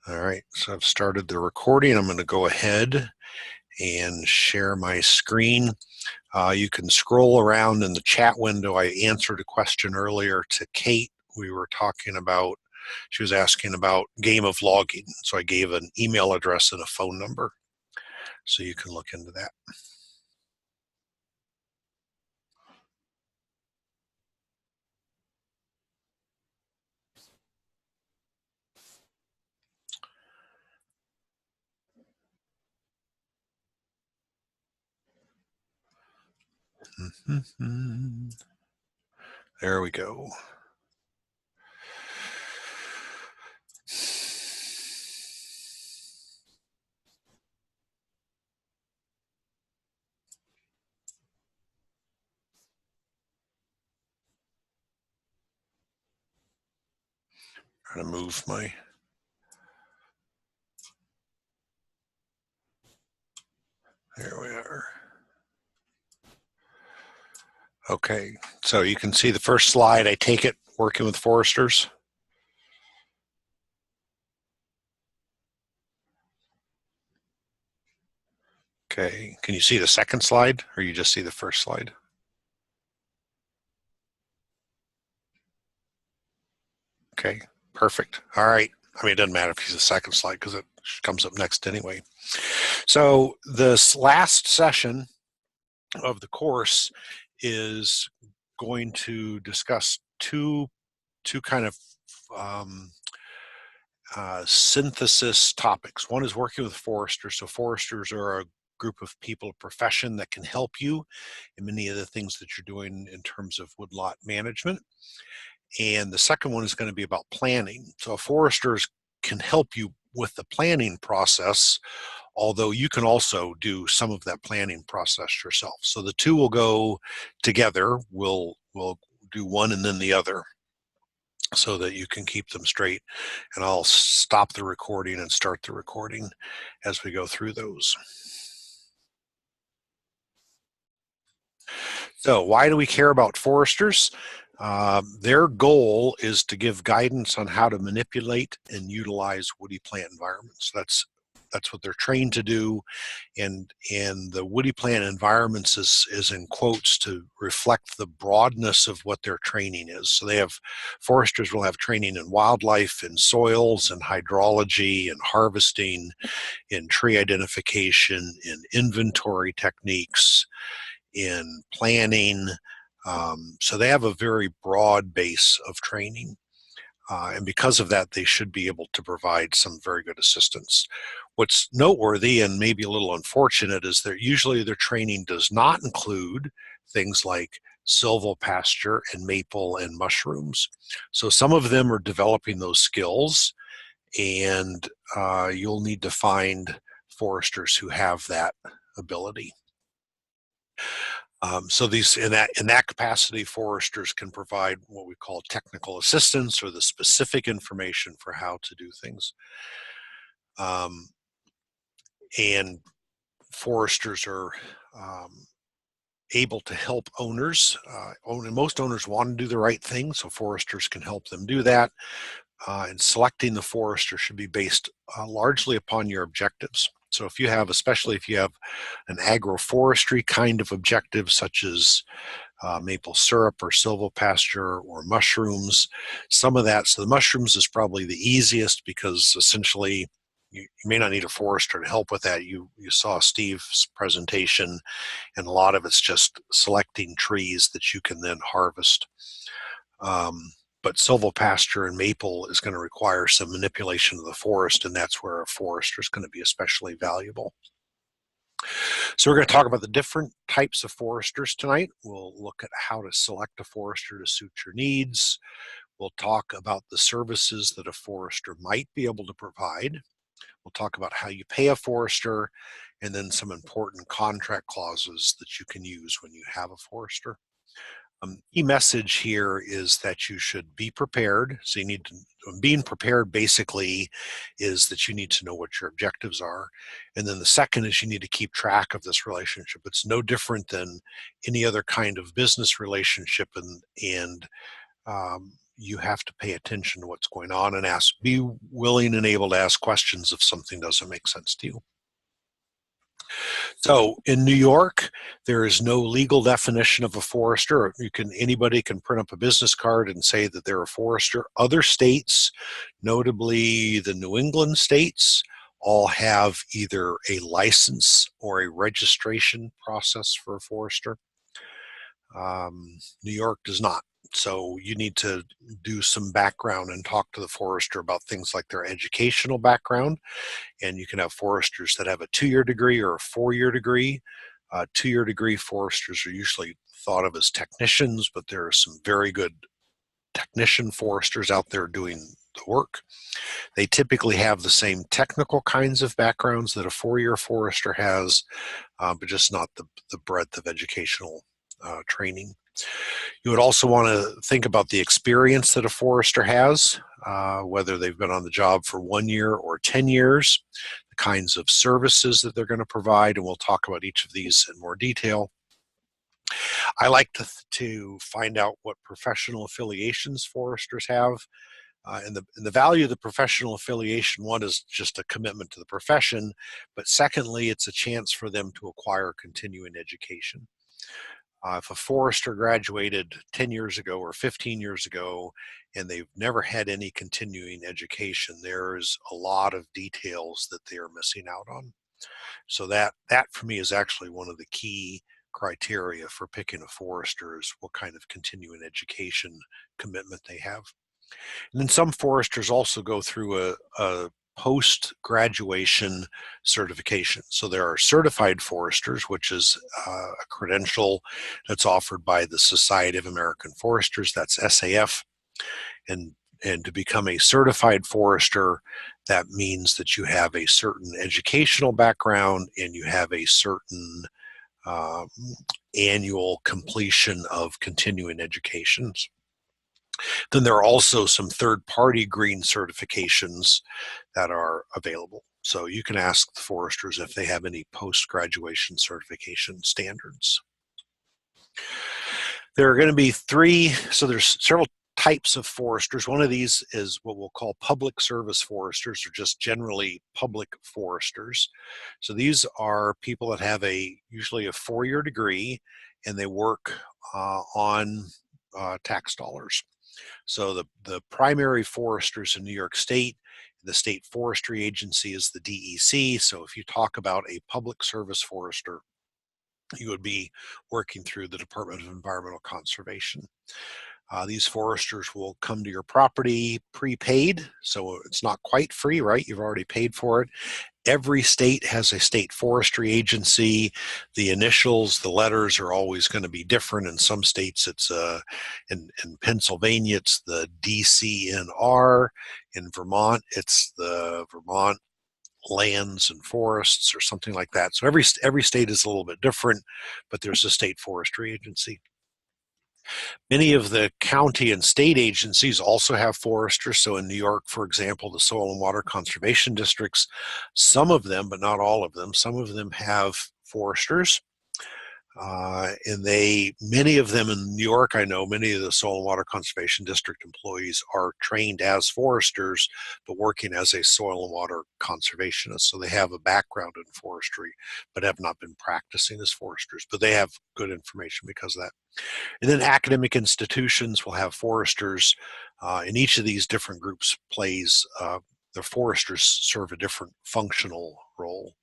All right, so I've started the recording. I'm going to go ahead and share my screen. You can scroll around in the chat window. I answered a question earlier to Kate. We were talking about, she was asking about game of logging. So I gave an email address and a phone number. So you can look into that. There we go. Trying to move my, there we are. Okay, so you can see the first slide. I take it working with foresters. Okay, can you see the second slide or you just see the first slide? Okay, perfect. All right. I mean, it doesn't matter if he's the second slide because it comes up next anyway. So this last session of the course is going to discuss two kind of synthesis topics. One is working with foresters. So foresters are a group of people, a profession that can help you in many of the things that you're doing in terms of woodlot management. And the second one is going to be about planning. So foresters can help you with the planning process, although you can also do some of that planning process yourself. So the two will go together. We'll do one and then the other so that you can keep them straight. And I'll stop the recording and start the recording as we go through those. So why do we care about foresters? Their goal is to give guidance on how to manipulate and utilize woody plant environments. That's what they're trained to do, and the woody plant environments is in quotes to reflect the broadness of what their training is. So they have, foresters will have training in wildlife, in soils, in hydrology, in harvesting, in tree identification, in inventory techniques, in planning. So they have a very broad base of training. And because of that, they should be able to provide some very good assistance. What's noteworthy and maybe a little unfortunate is that usually their training does not include things like silvopasture and maple and mushrooms. So some of them are developing those skills, and you'll need to find foresters who have that ability. So these, in that capacity, foresters can provide what we call technical assistance, or the specific information for how to do things. And foresters are able to help owners. Most owners want to do the right thing, so foresters can help them do that. And selecting the forester should be based largely upon your objectives. So if you have, especially if you have an agroforestry kind of objective, such as maple syrup or silvopasture or mushrooms, some of that. So the mushrooms is probably the easiest because essentially you may not need a forester to help with that. You saw Steve's presentation, and a lot of it's just selecting trees that you can then harvest. But silvopasture and maple is going to require some manipulation of the forest, and that's where a forester is going to be especially valuable. So we're going to talk about the different types of foresters tonight. We'll look at how to select a forester to suit your needs. We'll talk about the services that a forester might be able to provide. We'll talk about how you pay a forester, and then some important contract clauses that you can use when you have a forester. Key message here is that you should be prepared. So you need to, being prepared basically is that you need to know what your objectives are. And then the second is you need to keep track of this relationship. It's no different than any other kind of business relationship, and you have to pay attention to what's going on and be willing and able to ask questions if something doesn't make sense to you. So in New York, there is no legal definition of a forester. Anybody can print up a business card and say that they're a forester. Other states, notably the New England states, all have either a license or a registration process for a forester. New York does not. So you need to do some background and talk to the forester about things like their educational background. And you can have foresters that have a 2-year degree or a 4-year degree. 2-year degree foresters are usually thought of as technicians, but there are some very good technician foresters out there doing the work. They typically have the same technical kinds of backgrounds that a 4-year forester has, but just not the breadth of educational training. You would also want to think about the experience that a forester has, whether they've been on the job for 1 year or 10 years, the kinds of services that they're going to provide, and we'll talk about each of these in more detail. I like to find out what professional affiliations foresters have. And the value of the professional affiliation, one is just a commitment to the profession, but secondly, it's a chance for them to acquire continuing education. If a forester graduated 10 years ago or 15 years ago and they've never had any continuing education, there's a lot of details that they are missing out on. So that for me is actually one of the key criteria for picking a forester, is what kind of continuing education commitment they have. And then some foresters also go through a post-graduation certification. So there are certified foresters, which is a credential that's offered by the Society of American Foresters, that's SAF. And to become a certified forester, that means that you have a certain educational background and you have a certain annual completion of continuing educations. Then there are also some third-party green certifications that are available. So you can ask the foresters if they have any post-graduation certification standards. There are going to be there's several types of foresters. One of these is what we'll call public service foresters, or just generally public foresters. So these are people that have usually a 4-year degree, and they work on tax dollars. So the primary foresters in New York State, the State Forestry Agency is the DEC. So if you talk about a public service forester, you would be working through the Department of Environmental Conservation. These foresters will come to your property prepaid, so it's not quite free, right? You've already paid for it. Every state has a state forestry agency. The initials, the letters are always going to be different. In some states, it's in Pennsylvania, it's the DCNR. In Vermont, it's the Vermont Lands and Forests or something like that. So every state is a little bit different, but there's a state forestry agency. Many of the county and state agencies also have foresters. So in New York, for example, the Soil and Water Conservation Districts, some of them, but not all of them, some of them have foresters. And many of them in New York, I know many of the Soil and Water Conservation District employees are trained as foresters, but working as a soil and water conservationist. So they have a background in forestry, but have not been practicing as foresters. But they have good information because of that. And then academic institutions will have foresters. And each of these different groups the foresters serve a different functional role.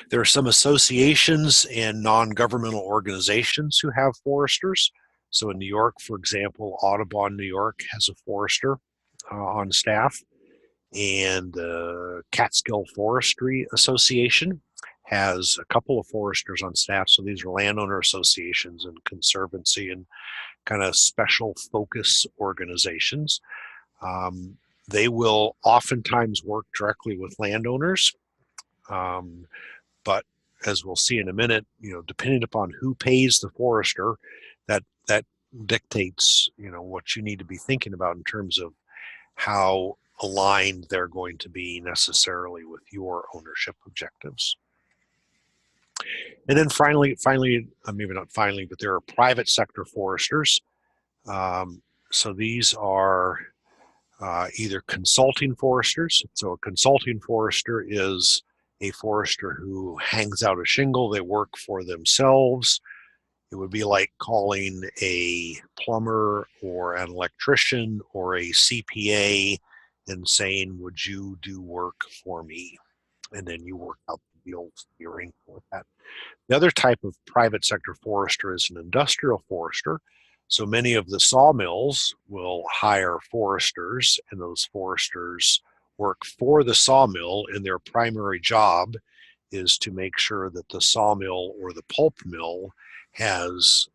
There are some associations and non-governmental organizations who have foresters. So in New York, for example, Audubon, New York has a forester on staff, and the Catskill Forestry Association has a couple of foresters on staff. So these are landowner associations and conservancy and kind of special focus organizations. They will oftentimes work directly with landowners. But as we'll see in a minute, depending upon who pays the forester, that dictates, what you need to be thinking about in terms of how aligned they're going to be necessarily with your ownership objectives. And then finally, maybe not finally, but there are private sector foresters. So these are either consulting foresters. So a consulting forester is a forester who hangs out a shingle. They work for themselves. It would be like calling a plumber or an electrician or a CPA and saying, would you do work for me? And then you work out the deals, the arrangement with that. The other type of private sector forester is an industrial forester. So many of the sawmills will hire foresters, and those foresters work for the sawmill, and their primary job is to make sure that the sawmill or the pulp mill has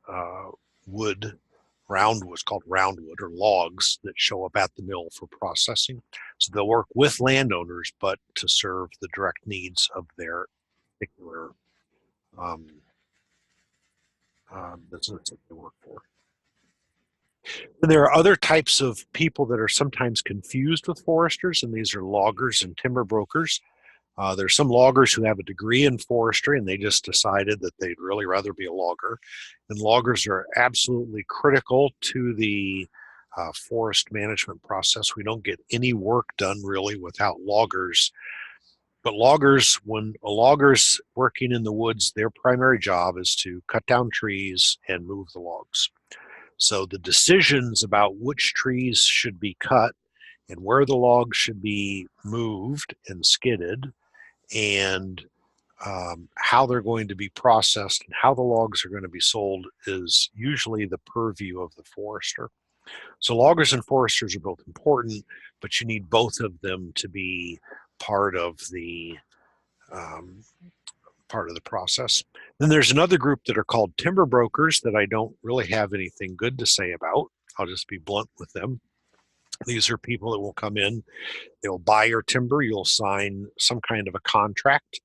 wood, what's called roundwood or logs that show up at the mill for processing. So they'll work with landowners, but to serve the direct needs of their particular um, business that they work for. And there are other types of people that are sometimes confused with foresters, and these are loggers and timber brokers. There's some loggers who have a degree in forestry and they just decided that they'd really rather be a logger. And loggers are absolutely critical to the forest management process. We don't get any work done really without loggers. But loggers, when a logger's working in the woods, their primary job is to cut down trees and move the logs. So the decisions about which trees should be cut and where the logs should be moved and skidded and how they're going to be processed and how the logs are going to be sold is usually the purview of the forester. So loggers and foresters are both important, but you need both of them to be part of the um, process. Then there's another group that are called timber brokers that I don't really have anything good to say about. I'll just be blunt with them. These are people that will come in, they'll buy your timber, you'll sign some kind of a contract.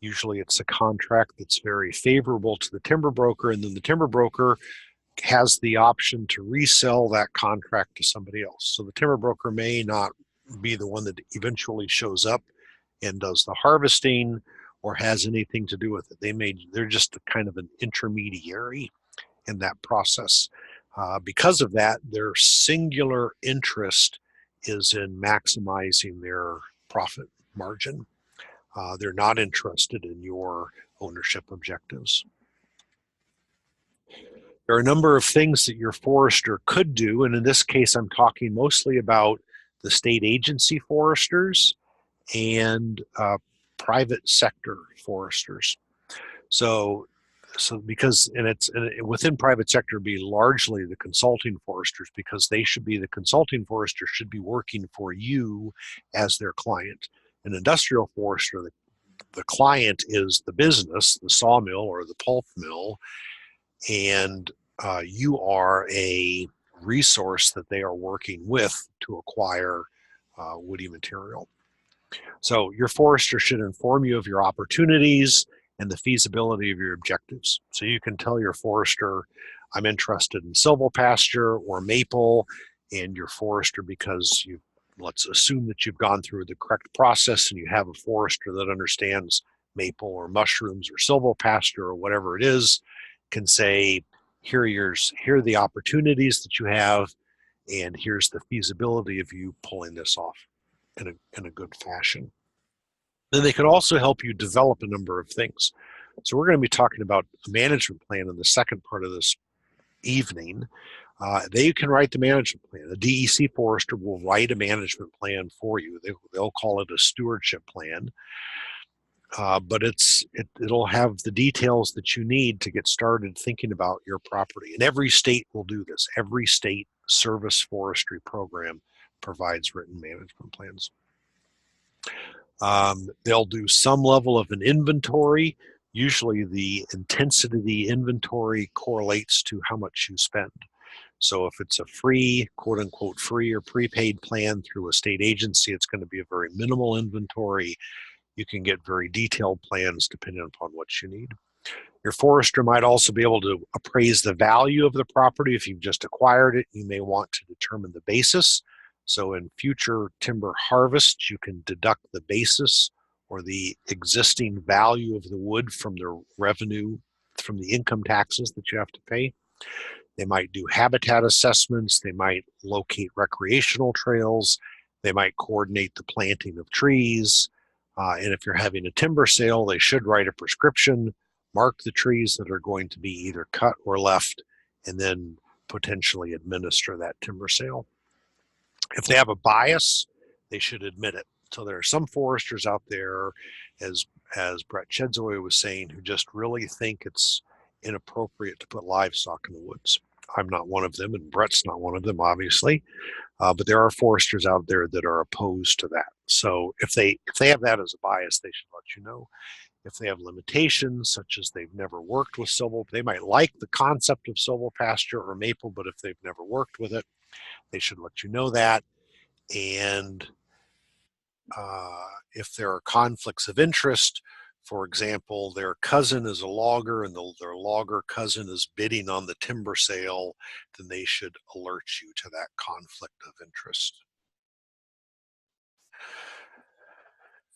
Usually it's a contract that's very favorable to the timber broker, and then the timber broker has the option to resell that contract to somebody else. So the timber broker may not be the one that eventually shows up and does the harvesting or has anything to do with it. They're just a kind of an intermediary in that process. Because of that, their singular interest is in maximizing their profit margin. They're not interested in your ownership objectives. There are a number of things that your forester could do, and in this case, I'm talking mostly about the state agency foresters and private sector foresters. So because within private sector be largely the consulting foresters, because the consulting foresters should be working for you as their client. An industrial forester, the client is the business, the sawmill or the pulp mill, and you are a resource that they are working with to acquire woody material. So your forester should inform you of your opportunities and the feasibility of your objectives. So you can tell your forester, I'm interested in silvopasture or maple, and your forester, because let's assume that you've gone through the correct process and you have a forester that understands maple or mushrooms or silvopasture or whatever it is, can say, here are the opportunities that you have, and here's the feasibility of you pulling this off in a good fashion. Then they can also help you develop a number of things. So we're going to be talking about a management plan in the second part of this evening. They can write the management plan. The DEC forester will write a management plan for you. They'll call it a stewardship plan. But it'll have the details that you need to get started thinking about your property. And every state will do this. Every state service forestry program provides written management plans. They'll do some level of an inventory. Usually the intensity of the inventory correlates to how much you spend. So if it's a free, quote unquote, free or prepaid plan through a state agency, it's going to be a very minimal inventory. You can get very detailed plans depending upon what you need. Your forester might also be able to appraise the value of the property. If you've just acquired it, you may want to determine the basis. So in future timber harvests, you can deduct the basis or the existing value of the wood from the revenue, from the income taxes that you have to pay. They might do habitat assessments. They might locate recreational trails. They might coordinate the planting of trees. And if you're having a timber sale, they should write a prescription, mark the trees that are going to be either cut or left, and then potentially administer that timber sale. If they have a bias, they should admit it. So there are some foresters out there, as Brett Chedzoy was saying, who just really think it's inappropriate to put livestock in the woods. I'm not one of them, and Brett's not one of them, obviously. But there are foresters out there that are opposed to that. So if they have that as a bias, they should let you know. If they have limitations, such as they've never worked with silvo, they might like the concept of silvopasture or maple, but if they've never worked with it, they should let you know that. And if there are conflicts of interest, for example, their cousin is a logger and their logger cousin is bidding on the timber sale, then they should alert you to that conflict of interest.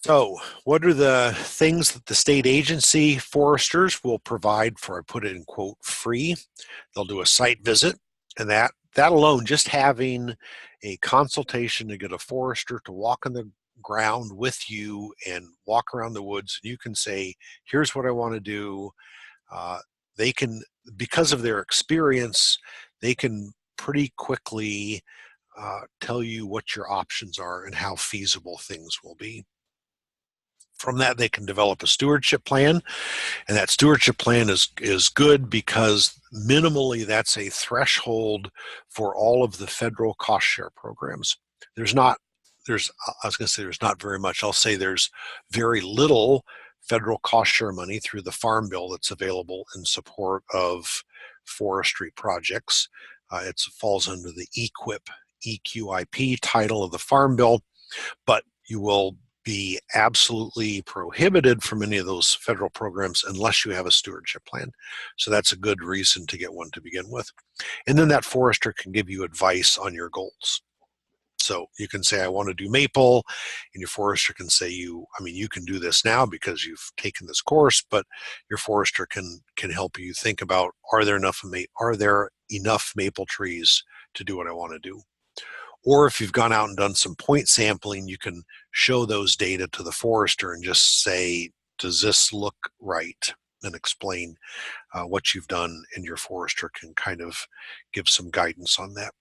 So, what are the things that the state agency foresters will provide for, I put it in quote, free? They'll do a site visit, and that alone, just having a consultation to get a forester to walk on the ground with you and walk around the woods, and you can say, here's what I want to do. They can, because of their experience, they can pretty quickly tell you what your options are and how feasible things will be. From that, they can develop a stewardship plan, and that stewardship plan is good because minimally that's a threshold for all of the federal cost share programs. I was going to say there's not very much. I'll say there's very little federal cost share money through the Farm Bill that's available in support of forestry projects. It falls under the EQIP title of the Farm Bill, but you will be absolutely prohibited from any of those federal programs unless you have a stewardship plan. So that's a good reason to get one to begin with. And then that forester can give you advice on your goals. So you can say, I want to do maple, and your forester can say, you can do this now because you've taken this course, but your forester can help you think about, are there enough maple trees to do what I want to do? Or if you've gone out and done some point sampling, you can show those data to the forester and just say, does this look right? And explain what you've done, and your forester can kind of give some guidance on that.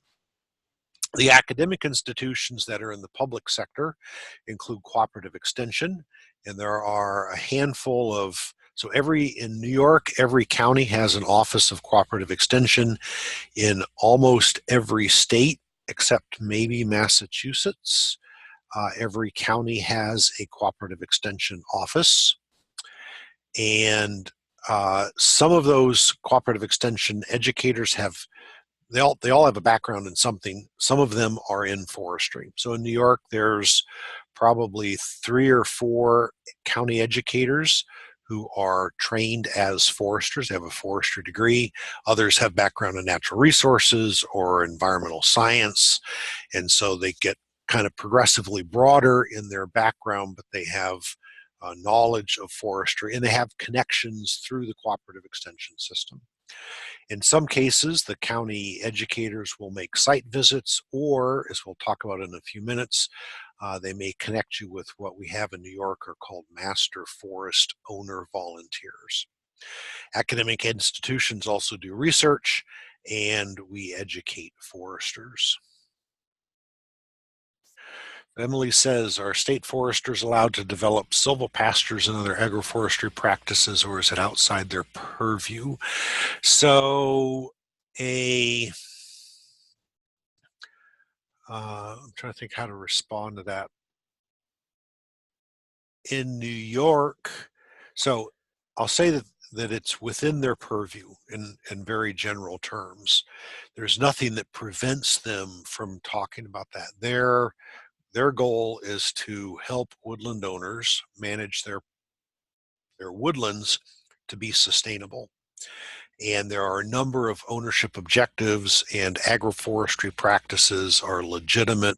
The academic institutions that are in the public sector include cooperative extension, and there are a handful of, in New York, every county has an office of cooperative extension. In almost every state, except maybe Massachusetts, every county has a cooperative extension office. And some of those cooperative extension educators they all have a background in something. Some of them are in forestry. So in New York, there's probably 3 or 4 county educators who are trained as foresters. They have a forestry degree. Others have background in natural resources or environmental science. And so they get kind of progressively broader in their background, but they have knowledge of forestry, and they have connections through the cooperative extension system. In some cases, the county educators will make site visits, or, as we'll talk about in a few minutes, they may connect you with what we have in New York are called master forest owner volunteers. Academic institutions also do research, and we educate foresters. Emily says, are state foresters allowed to develop silvopastures and other agroforestry practices, or is it outside their purview? So I'm trying to think how to respond to that. In New York, so I'll say that it's within their purview in very general terms. There's nothing that prevents them from talking about that. Their goal is to help woodland owners manage their woodlands to be sustainable. And there are a number of ownership objectives, and agroforestry practices are legitimate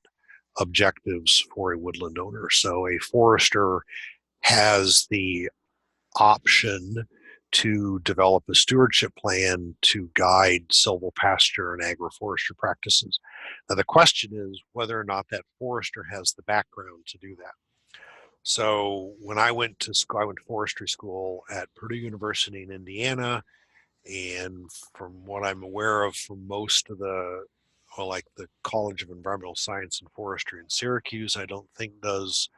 objectives for a woodland owner. So a forester has the option to develop a stewardship plan to guide silvopasture and agroforestry practices. Now, the question is whether or not that forester has the background to do that. So when I went to school, I went to forestry school at Purdue University in Indiana, and from what I'm aware of from most of the, well, like the College of Environmental Science and Forestry in Syracuse, I don't think does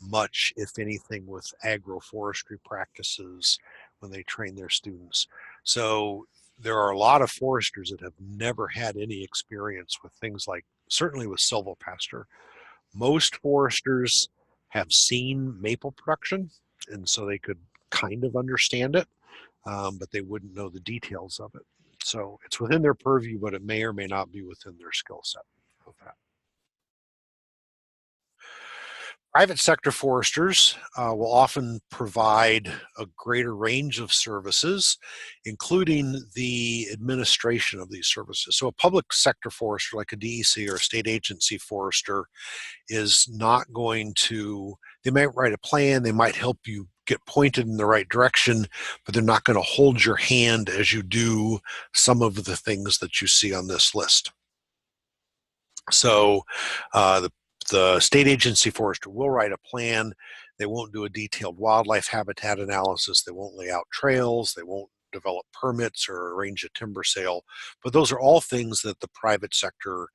much, if anything, with agroforestry practices when they train their students. So there are a lot of foresters that have never had any experience with things like, certainly with silvopasture. Most foresters have seen maple production, and so they could kind of understand it, but they wouldn't know the details of it. So it's within their purview, but it may or may not be within their skill set of that. Private sector foresters will often provide a greater range of services, including the administration of these services. So a public sector forester like a DEC or a state agency forester is not going to, they might write a plan, they might help you get pointed in the right direction, but they're not going to hold your hand as you do some of the things that you see on this list. So the state agency forester will write a plan. They won't do a detailed wildlife habitat analysis. They won't lay out trails. They won't develop permits or arrange a timber sale. But those are all things that the private sector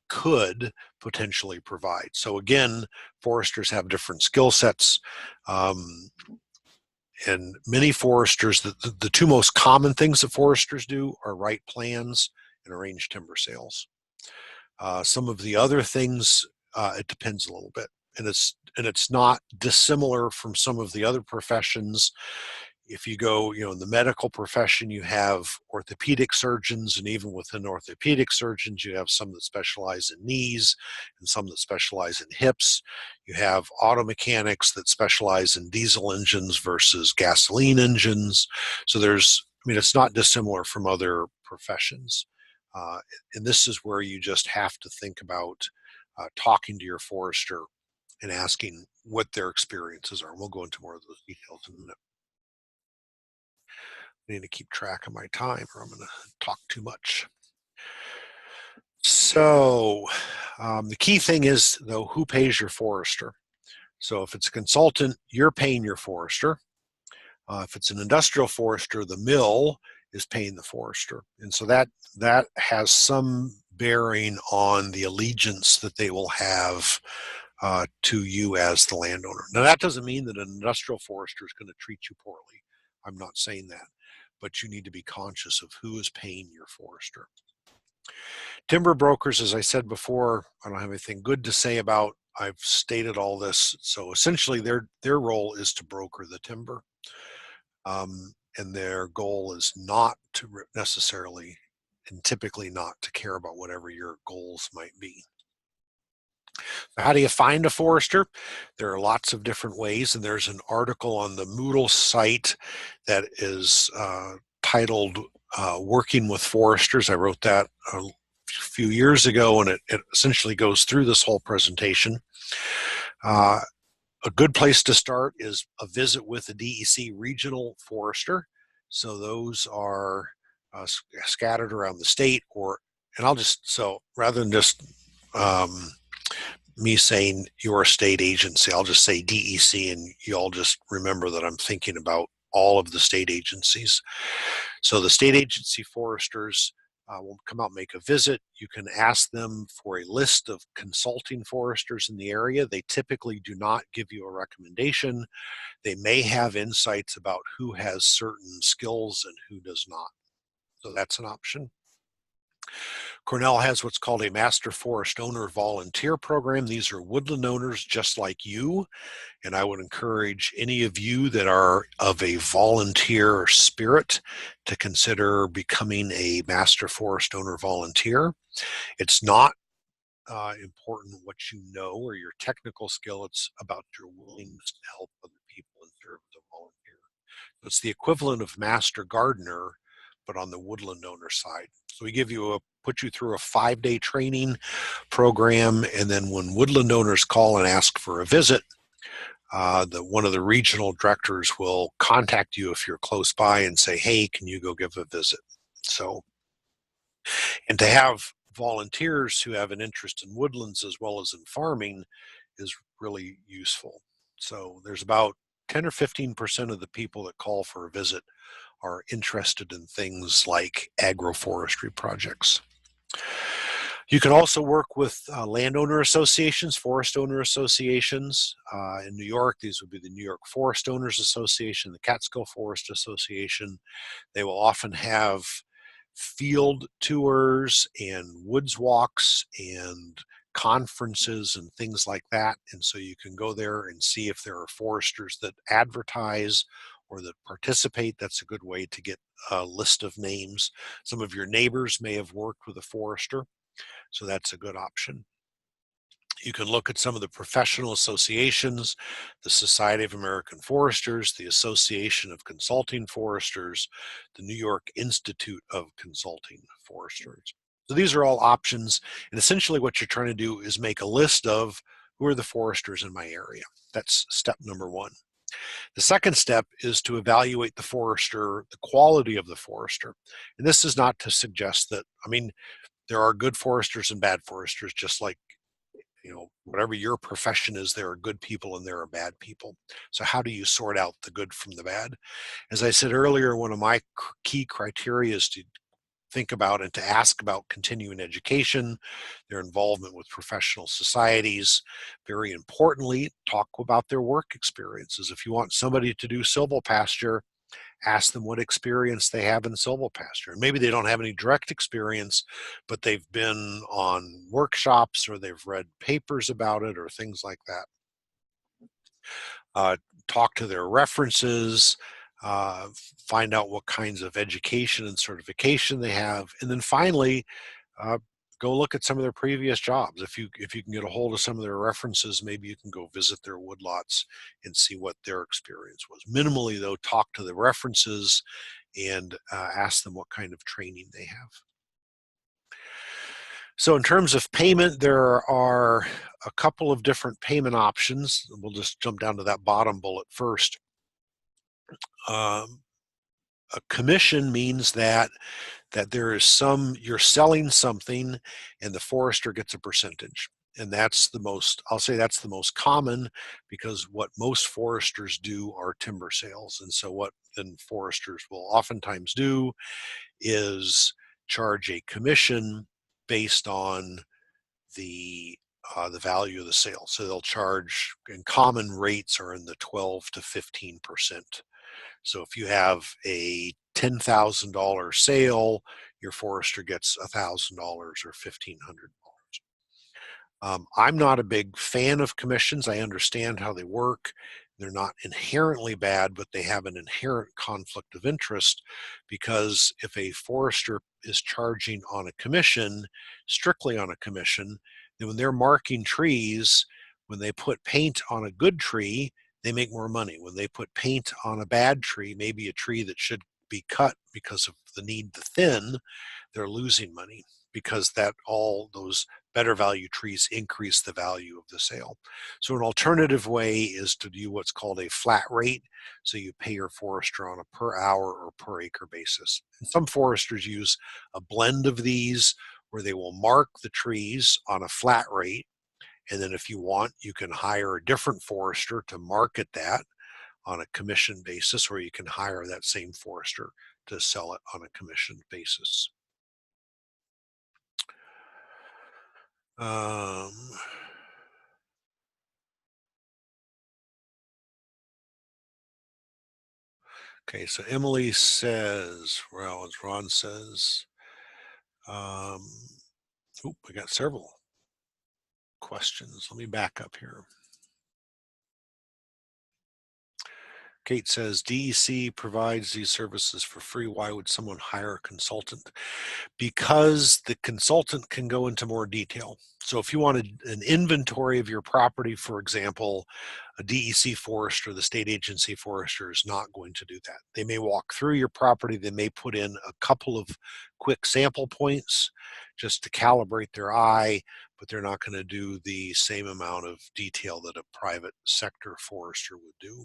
could potentially provide. So again, foresters have different skill sets. And many foresters, the two most common things that foresters do are write plans and arrange timber sales. Some of the other things, it depends a little bit, and it's not dissimilar from some of the other professions. If you go, in the medical profession, you have orthopedic surgeons, and even within orthopedic surgeons, you have some that specialize in knees and some that specialize in hips. You have auto mechanics that specialize in diesel engines versus gasoline engines. So it's not dissimilar from other professions. And this is where you just have to think about talking to your forester and asking what their experiences are. We'll go into more of those details in a minute. I need to keep track of my time or I'm going to talk too much. So the key thing is, though, who pays your forester? So if it's a consultant, you're paying your forester. If it's an industrial forester, the mill is paying the forester. And so that has some bearing on the allegiance that they will have to you as the landowner. Now, that doesn't mean that an industrial forester is going to treat you poorly. I'm not saying that. But you need to be conscious of who is paying your forester. Timber brokers, as I said before, I don't have anything good to say about. I've stated all this. So essentially their role is to broker the timber. And their goal is not to necessarily, and typically not to care about whatever your goals might be. How do you find a forester? There are lots of different ways, and there's an article on the Moodle site that is titled Working with Foresters. I wrote that a few years ago, and it essentially goes through this whole presentation. A good place to start is a visit with a DEC regional forester. So those are scattered around the state, so rather than just me saying your state agency, I'll just say DEC, and you all just remember that I'm thinking about all of the state agencies. So the state agency foresters will come out and make a visit. You can ask them for a list of consulting foresters in the area. They typically do not give you a recommendation. They may have insights about who has certain skills and who does not. So that's an option. Cornell has what's called a Master Forest Owner Volunteer Program. These are woodland owners just like you, and I would encourage any of you that are of a volunteer spirit to consider becoming a Master Forest Owner Volunteer. It's not important what you know or your technical skill, it's about your willingness to help other people and serve as a volunteer. So it's the equivalent of Master Gardener, but on the woodland owner side. So we put you through a 5-day training program, and then when woodland owners call and ask for a visit, One of the regional directors will contact you if you're close by and say, hey, can you go give a visit? So, and to have volunteers who have an interest in woodlands as well as in farming is really useful. So there's about 10 or 15% of the people that call for a visit are interested in things like agroforestry projects. You can also work with landowner associations, forest owner associations. In New York, these would be the New York Forest Owners Association, the Catskill Forest Association. They will often have field tours and woods walks and conferences and things like that. And so you can go there and see if there are foresters that advertise or that participate. That's a good way to get a list of names. Some of your neighbors may have worked with a forester, so that's a good option. You can look at some of the professional associations, the Society of American Foresters, the Association of Consulting Foresters, the New York Institute of Consulting Foresters. So these are all options, and essentially what you're trying to do is make a list of who are the foresters in my area. That's step number one. The second step is to evaluate the forester, the quality of the forester. And this is not to suggest that, I mean, there are good foresters and bad foresters, just like, whatever your profession is, there are good people and there are bad people. So how do you sort out the good from the bad? As I said earlier, one of my key criteria is to think about and to ask about continuing education, their involvement with professional societies. Very importantly, talk about their work experiences. If you want somebody to do silvopasture, ask them what experience they have in silvopasture. Maybe they don't have any direct experience, but they've been on workshops or they've read papers about it or things like that. Talk to their references, uh, find out what kinds of education and certification they have, and then finally, uh, go look at some of their previous jobs. If you can get a hold of some of their references, maybe you can go visit their woodlots and see what their experience was. Minimally, though, talk to the references and ask them what kind of training they have. So in terms of payment, there are a couple of different payment options. We'll just jump down to that bottom bullet first. Um, a commission means that there is you're selling something and the forester gets a percentage. And that's the most, I'll say that's the most common, because what most foresters do are timber sales. And so what then foresters will oftentimes do is charge a commission based on the value of the sale. So they'll charge, and common rates are in the 12 to 15%. So if you have a $10,000 sale, your forester gets $1,000 or $1,500. I'm not a big fan of commissions. I understand how they work. They're not inherently bad, but they have an inherent conflict of interest, because if a forester is charging on a commission, strictly on a commission, then when they're marking trees, when they put paint on a good tree, they make more money. When they put paint on a bad tree, maybe a tree that should be cut because of the need to thin, they're losing money, because that all those better value trees increase the value of the sale. So an alternative way is to do what's called a flat rate. So you pay your forester on a per hour or per acre basis. And some foresters use a blend of these, where they will mark the trees on a flat rate. And then if you want, you can hire a different forester to market that on a commission basis, or you can hire that same forester to sell it on a commission basis. Um, okay, so Emily says, well, as Ron says, um, I got several questions. Let me back up here. Kate says, DEC provides these services for free. Why would someone hire a consultant? Because the consultant can go into more detail. So if you wanted an inventory of your property, for example, a DEC forester, the state agency forester, is not going to do that. They may walk through your property. They may put in a couple of quick sample points just to calibrate their eye, but they're not going to do the same amount of detail that a private sector forester would do.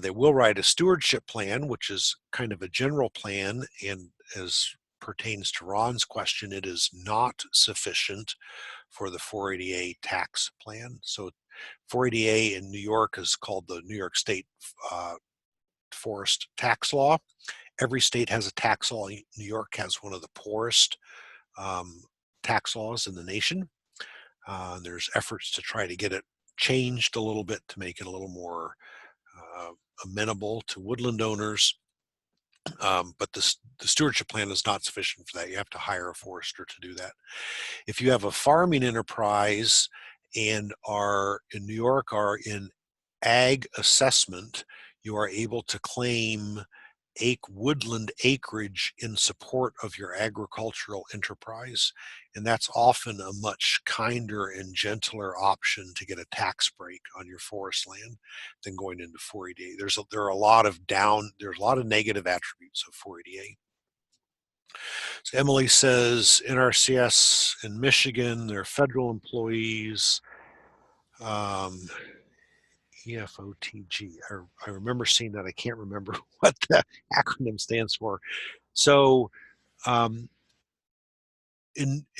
They will write a stewardship plan, which is kind of a general plan, and as pertains to Ron's question, it is not sufficient for the 480A tax plan. So 480A in New York is called the New York State Forest Tax Law. Every state has a tax law. New York has one of the poorest tax laws in the nation. There's efforts to try to get it changed a little bit to make it a little more amenable to woodland owners. But the stewardship plan is not sufficient for that. You have to hire a forester to do that. If you have a farming enterprise and are in New York, are in ag assessment, you are able to claim woodland acreage in support of your agricultural enterprise. And that's often a much kinder and gentler option to get a tax break on your forest land than going into 480A. There are a lot of negative attributes of 480A. So Emily says NRCS in Michigan, they're federal employees. EFOTG. I remember seeing that. I can't remember what the acronym stands for. So in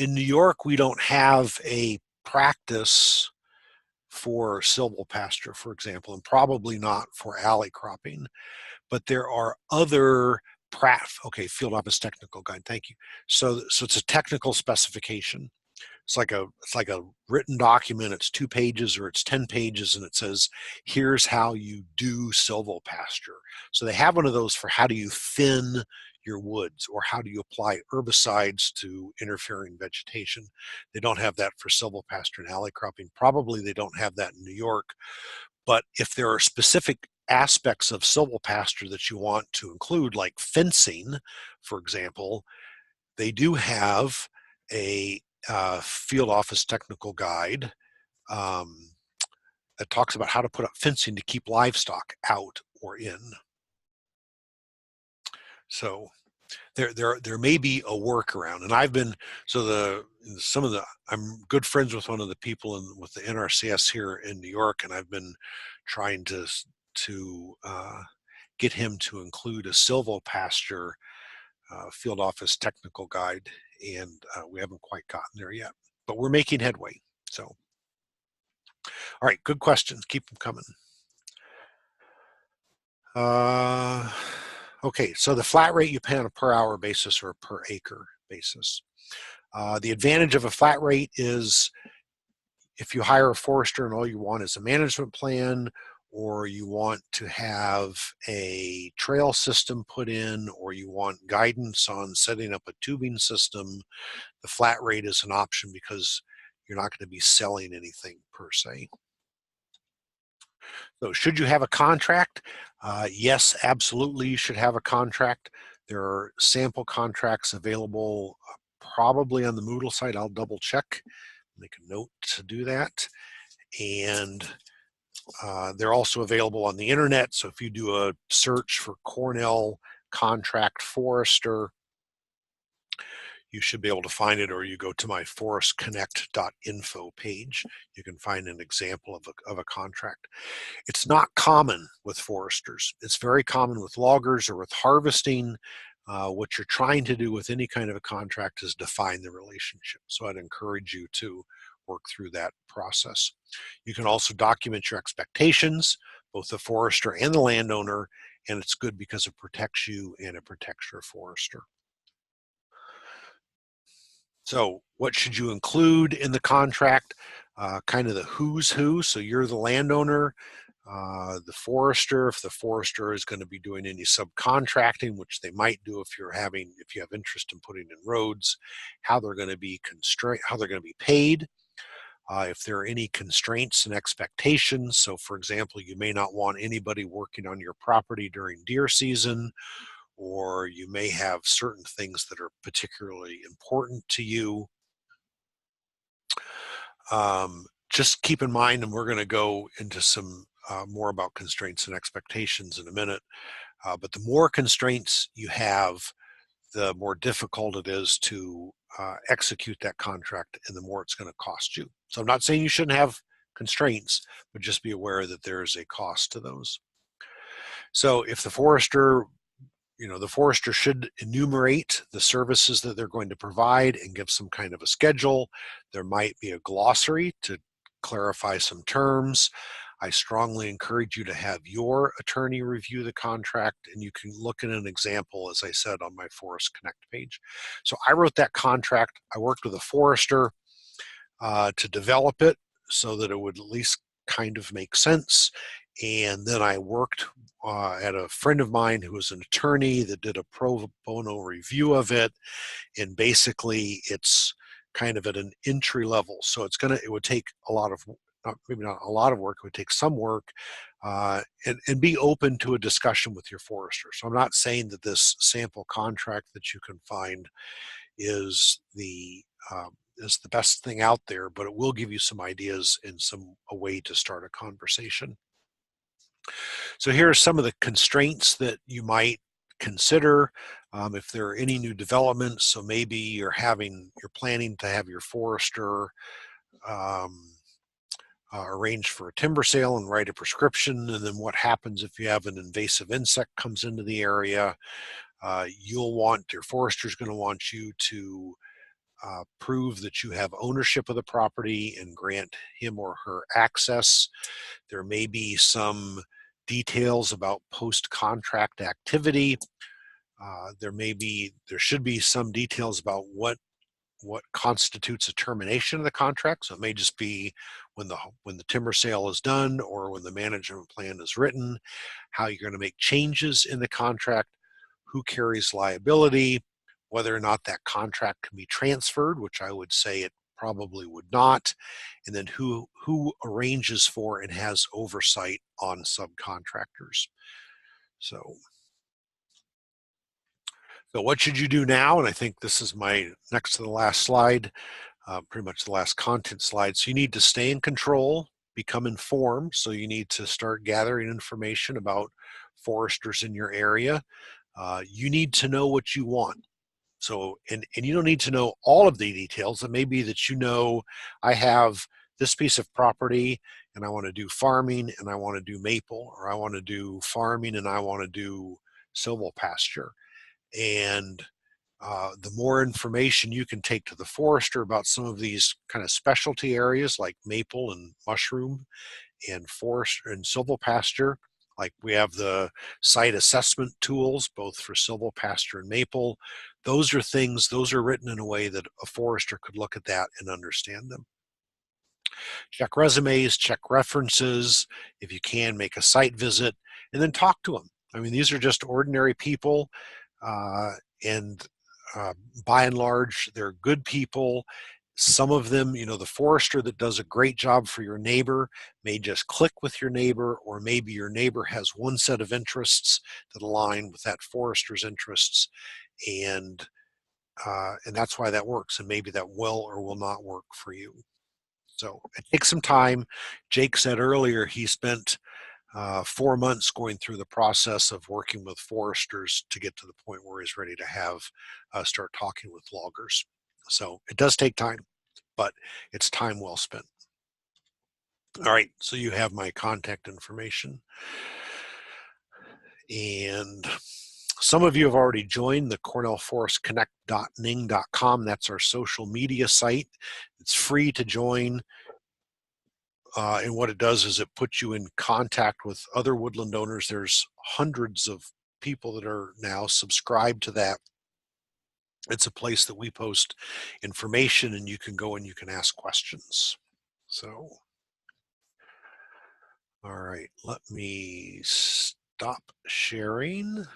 New York, we don't have a practice for silvopasture, for example, and probably not for alley cropping, but there are other field office technical guide. Thank you. So it's a technical specification. It's like a written document. It's 2 pages or it's 10 pages, and it says, here's how you do silvopasture. So they have one of those for how do you thin your woods or how do you apply herbicides to interfering vegetation. They don't have that for silvopasture and alley cropping. Probably they don't have that in New York. But if there are specific aspects of silvopasture that you want to include, like fencing, for example, they do have a field office technical guide that talks about how to put up fencing to keep livestock out or in. So there may be a workaround, and I'm good friends with one of the people with the NRCS here in New York, and I've been trying to get him to include a silvopasture field office technical guide, and we haven't quite gotten there yet, but we're making headway. So, all right, good questions. Keep them coming. Okay, so the flat rate you pay on a per hour basis or a per acre basis. The advantage of a flat rate is if you hire a forester and all you want is a management plan, or you want to have a trail system put in, or you want guidance on setting up a tubing system, the flat rate is an option because you're not going to be selling anything per se. So should you have a contract? Yes, absolutely, you should have a contract. There are sample contracts available probably on the Moodle site. I'll double check, make a note to do that. And they're also available on the internet. So if you do a search for Cornell contract forester, you should be able to find it, or you go to my forestconnect.info page. You can find an example of a contract. It's not common with foresters. It's very common with loggers or with harvesting. What you're trying to do with any kind of a contract is define the relationship. So I'd encourage you to work through that process. You can also document your expectations, both the forester and the landowner, and it's good because it protects you and it protects your forester. So what should you include in the contract? Kind of the who's who. So you're the landowner, the forester, if the forester is going to be doing any subcontracting, which they might do if you have interest in putting in roads, how they're going to be paid. If there are any constraints and expectations. So for example, you may not want anybody working on your property during deer season, or you may have certain things that are particularly important to you. Just keep in mind, and we're going to go into some more about constraints and expectations in a minute, but the more constraints you have, the more difficult it is to execute that contract and the more it's going to cost you. So I'm not saying you shouldn't have constraints, but just be aware that there is a cost to those. So if the forester, the forester should enumerate the services that they're going to provide and give some kind of a schedule. There might be a glossary to clarify some terms. I strongly encourage you to have your attorney review the contract, and you can look at an example, as I said, on my Forest Connect page. So I wrote that contract. I worked with a forester to develop it so that it would at least kind of make sense. And then I worked at a friend of mine who was an attorney that did a pro bono review of it. And basically it's kind of at an entry level. So it would take a lot of, maybe not a lot of work, it would take some work, and be open to a discussion with your forester. So I'm not saying that this sample contract that you can find is the best thing out there, but it will give you some ideas and a way to start a conversation. So here are some of the constraints that you might consider if there are any new developments. So maybe you're planning to have your forester arrange for a timber sale and write a prescription, and then what happens if you have an invasive insect comes into the area. Your forester's going to want you to prove that you have ownership of the property and grant him or her access. There may be some details about post-contract activity. There should be some details about what constitutes a termination of the contract. So it may just be when the timber sale is done or when the management plan is written, how you're going to make changes in the contract, who carries liability, whether or not that contract can be transferred, which I would say it probably would not, and then who arranges for and has oversight on subcontractors. So what should you do now? And I think this is my next to the last slide, pretty much the last content slide. So you need to stay in control, become informed. So you need to start gathering information about foresters in your area. You need to know what you want. So, and you don't need to know all of the details. It may be that I have this piece of property and I want to do farming and I want to do maple, or I want to do farming and I want to do silvopasture. And the more information you can take to the forester about some of these kind of specialty areas like maple and mushroom and forest and silvopasture, like we have the site assessment tools both for silvopasture and maple. Those are written in a way that a forester could look at that and understand them. Check resumes, check references. If you can, make a site visit and then talk to them. I mean, these are just ordinary people, and by and large, they're good people. Some of them, the forester that does a great job for your neighbor may just click with your neighbor, or maybe your neighbor has one set of interests that align with that forester's interests, and that's why that works. And maybe that will or will not work for you. So it takes some time. Jake said earlier he spent 4 months going through the process of working with foresters to get to the point where he's ready to start talking with loggers. So it does take time, but it's time well spent. All right, so you have my contact information. And some of you have already joined the cornellforestconnect.ning.com. That's our social media site. It's free to join. And what it does is it puts you in contact with other woodland owners. There's hundreds of people that are now subscribed to that. It's a place that we post information, and you can go and you can ask questions. So, all right, let me stop sharing.